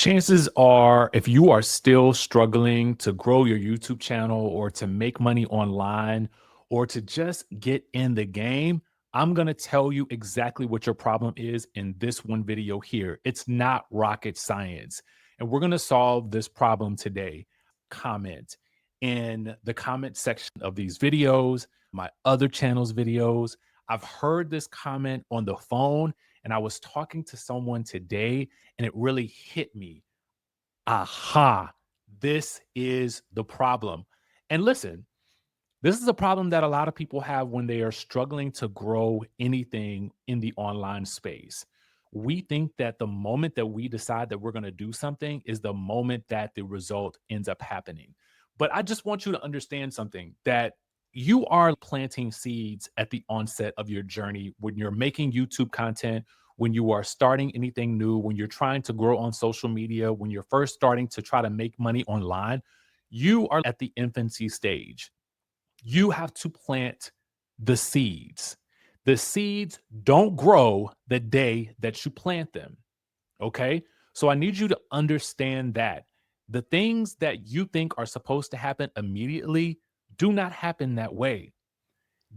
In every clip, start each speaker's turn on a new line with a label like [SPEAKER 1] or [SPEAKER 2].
[SPEAKER 1] Chances are, if you are still struggling to grow your YouTube channel or to make money online or to just get in the game, I'm going to tell you exactly what your problem is in this one video here. It's not rocket science. And we're going to solve this problem today. Comment in the comment section of these videos, my other channel's videos. I've heard this comment on the phone, and I was talking to someone today and it really hit me. Aha, this is the problem. And listen, this is a problem that a lot of people have when they are struggling to grow anything in the online space. We think that the moment that we decide that we're going to do something is the moment that the result ends up happening. But I just want you to understand something, that you are planting seeds at the onset of your journey when you're making YouTube content, when you are starting anything new, when you're trying to grow on social media, when you're first starting to try to make money online. You are at the infancy stage. You have to plant the seeds. The seeds don't grow the day that you plant them. Okay. So I need you to understand that the things that you think are supposed to happen immediately do not happen that way.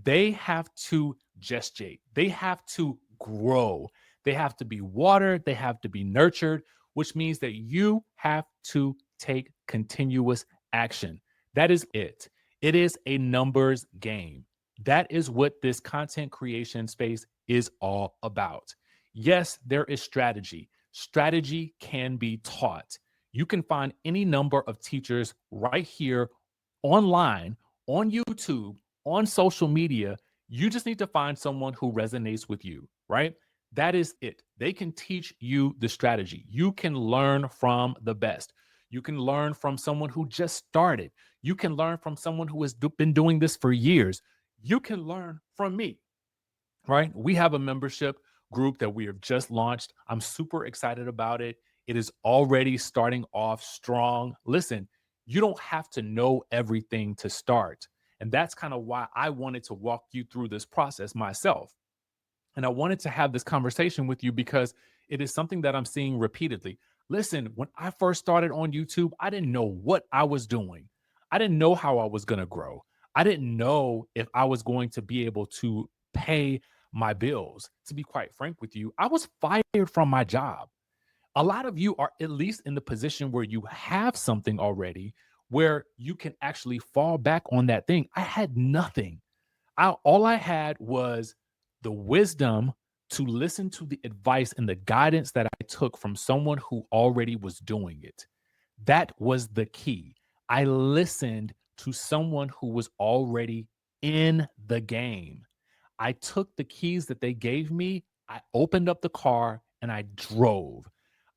[SPEAKER 1] They have to gestate, they have to grow, they have to be watered, they have to be nurtured, which means that you have to take continuous action. That is it. It is a numbers game. That is what this content creation space is all about. Yes, there is strategy. Strategy can be taught. You can find any number of teachers right here online, on YouTube, on social media. You just need to find someone who resonates with you, right? That is it. They can teach you the strategy. You can learn from the best. You can learn from someone who just started. You can learn from someone who has been doing this for years. You can learn from me, right? We have a membership group that we have just launched. I'm super excited about it. It is already starting off strong. Listen, you don't have to know everything to start. And that's kind of why I wanted to walk you through this process myself. And I wanted to have this conversation with you because it is something that I'm seeing repeatedly. Listen, when I first started on YouTube, I didn't know what I was doing. I didn't know how I was going to grow. I didn't know if I was going to be able to pay my bills. To be quite frank with you, I was fired from my job. A lot of you are at least in the position where you have something already where you can actually fall back on that thing. I had nothing. All I had was the wisdom to listen to the advice and the guidance that I took from someone who already was doing it. That was the key. I listened to someone who was already in the game. I took the keys that they gave me, I opened up the car, and I drove.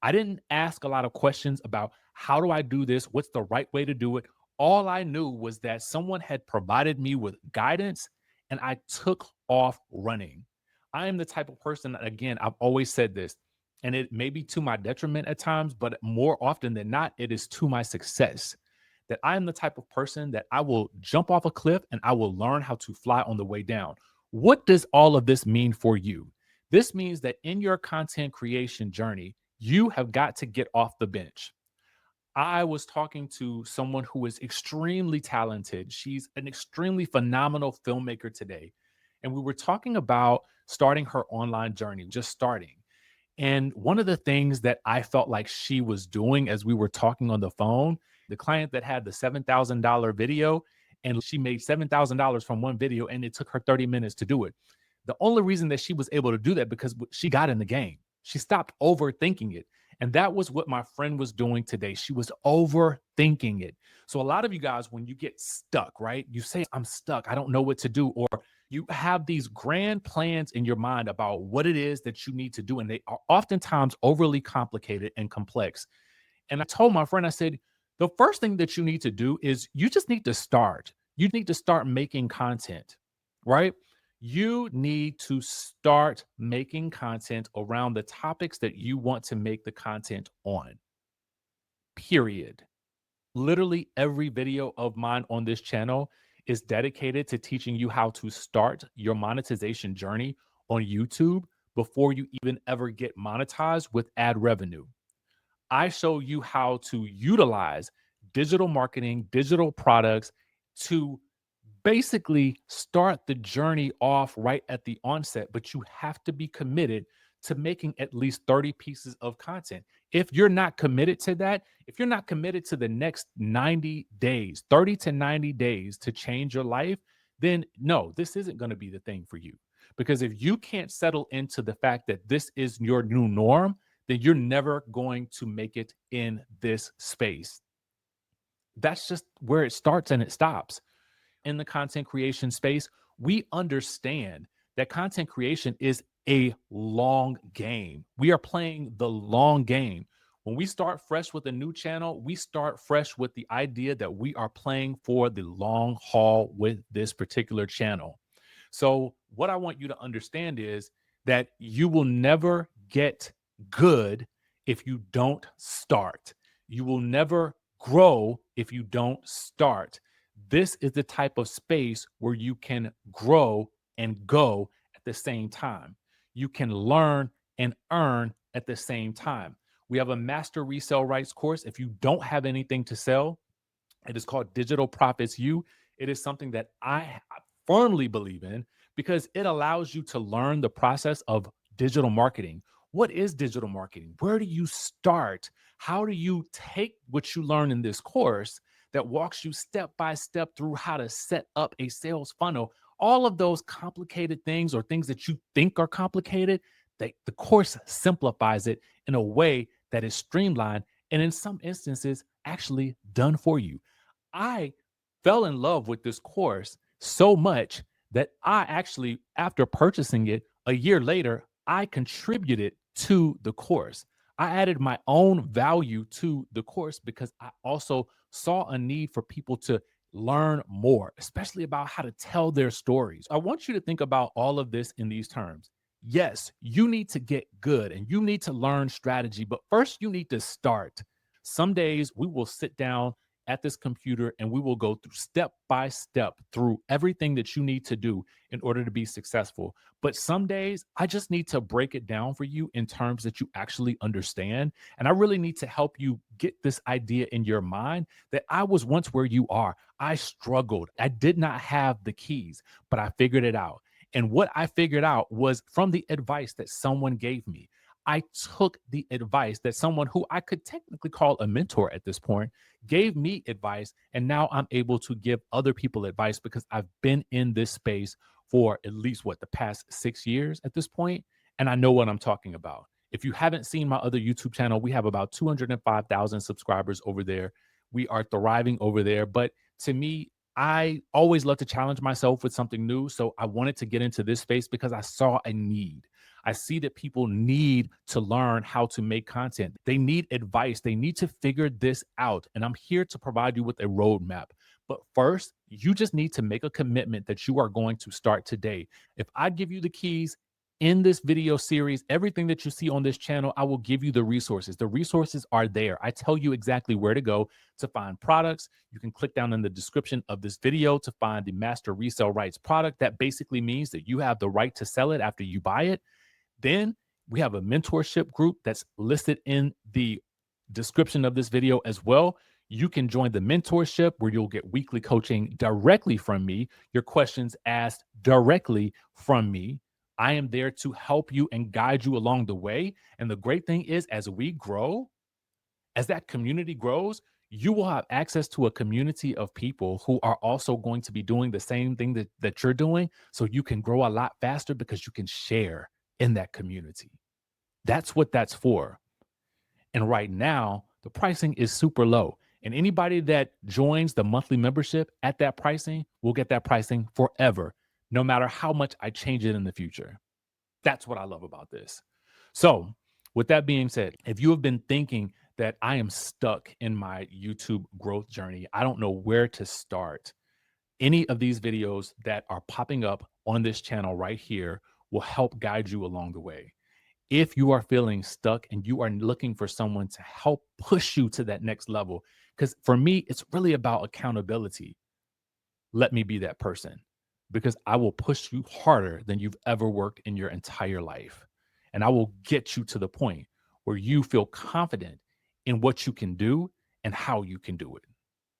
[SPEAKER 1] I didn't ask a lot of questions about how do I do this? What's the right way to do it? All I knew was that someone had provided me with guidance and I took off running. I am the type of person that, again, I've always said this, and it may be to my detriment at times, but more often than not, it is to my success. That I am the type of person that I will jump off a cliff and I will learn how to fly on the way down. What does all of this mean for you? This means that in your content creation journey, you have got to get off the bench. I was talking to someone who is extremely talented. She's an extremely phenomenal filmmaker today. And we were talking about starting her online journey, just starting. And one of the things that I felt like she was doing as we were talking on the phone, the client that had the $7,000 video, and she made $7,000 from one video, and it took her 30 minutes to do it. The only reason that she was able to do that because she got in the game. She stopped overthinking it. And that was what my friend was doing today. She was overthinking it. So a lot of you guys, when you get stuck, right? You say, I'm stuck. I don't know what to do. Or you have these grand plans in your mind about what it is that you need to do. And they are oftentimes overly complicated and complex. And I told my friend, I said, the first thing that you need to do is you just need to start. You need to start making content, right? You need to start making content around the topics that you want to make the content on, period. Literally every video of mine on this channel is dedicated to teaching you how to start your monetization journey on YouTube before you even ever get monetized with ad revenue. I show you how to utilize digital marketing, digital products to basically start the journey off right at the onset, but you have to be committed to making at least 30 pieces of content. If you're not committed to that, if you're not committed to the next 90 days, 30 to 90 days to change your life, then no, this isn't going to be the thing for you. Because if you can't settle into the fact that this is your new norm, then you're never going to make it in this space. That's just where it starts and it stops. In the content creation space, we understand that content creation is a long game. We are playing the long game. When we start fresh with a new channel, we start fresh with the idea that we are playing for the long haul with this particular channel. So, what I want you to understand is that you will never get good if you don't start. You will never grow if you don't start. This is the type of space where you can grow and go at the same time. You can learn and earn at the same time. We have a master resale rights course. If you don't have anything to sell, it is called Digital Profits You. It is something that I firmly believe in because it allows you to learn the process of digital marketing. What is digital marketing? Where do you start? How do you take what you learn in this course that walks you step by step through how to set up a sales funnel? All of those complicated things or things that you think are complicated, the course simplifies it in a way that is streamlined and in some instances actually done for you. I fell in love with this course so much that I actually, after purchasing it a year later, I contributed to the course. I added my own value to the course because I also saw a need for people to learn more, especially about how to tell their stories. I want you to think about all of this in these terms. Yes, you need to get good and you need to learn strategy, but first you need to start. Some days we will sit down at this computer and we will go through step by step through everything that you need to do in order to be successful. But some days I just need to break it down for you in terms that you actually understand. And I really need to help you get this idea in your mind that I was once where you are. I struggled. I did not have the keys, but I figured it out. And what I figured out was from the advice that someone gave me. I took the advice that someone who I could technically call a mentor at this point gave me advice. And now I'm able to give other people advice because I've been in this space for at least what the past 6 years at this point, and I know what I'm talking about. If you haven't seen my other YouTube channel, we have about 205,000 subscribers over there. We are thriving over there. But to me, I always love to challenge myself with something new. So I wanted to get into this space because I saw a need. I see that people need to learn how to make content. They need advice. They need to figure this out. And I'm here to provide you with a roadmap. But first, you just need to make a commitment that you are going to start today. If I give you the keys in this video series, everything that you see on this channel, I will give you the resources. The resources are there. I tell you exactly where to go to find products. You can click down in the description of this video to find the master resale rights product. That basically means that you have the right to sell it after you buy it. Then we have a mentorship group that's listed in the description of this video as well. You can join the mentorship where you'll get weekly coaching directly from me, your questions asked directly from me. I am there to help you and guide you along the way. And the great thing is, as we grow, as that community grows, you will have access to a community of people who are also going to be doing the same thing that you're doing. So you can grow a lot faster because you can share in that community. That's what that's for. And right now, the pricing is super low. And anybody that joins the monthly membership at that pricing will get that pricing forever, no matter how much I change it in the future. That's what I love about this. So, with that being said, if you have been thinking that I am stuck in my YouTube growth journey, I don't know where to start, any of these videos that are popping up on this channel right here will help guide you along the way. If you are feeling stuck and you are looking for someone to help push you to that next level, because for me, it's really about accountability. Let me be that person because I will push you harder than you've ever worked in your entire life. And I will get you to the point where you feel confident in what you can do and how you can do it.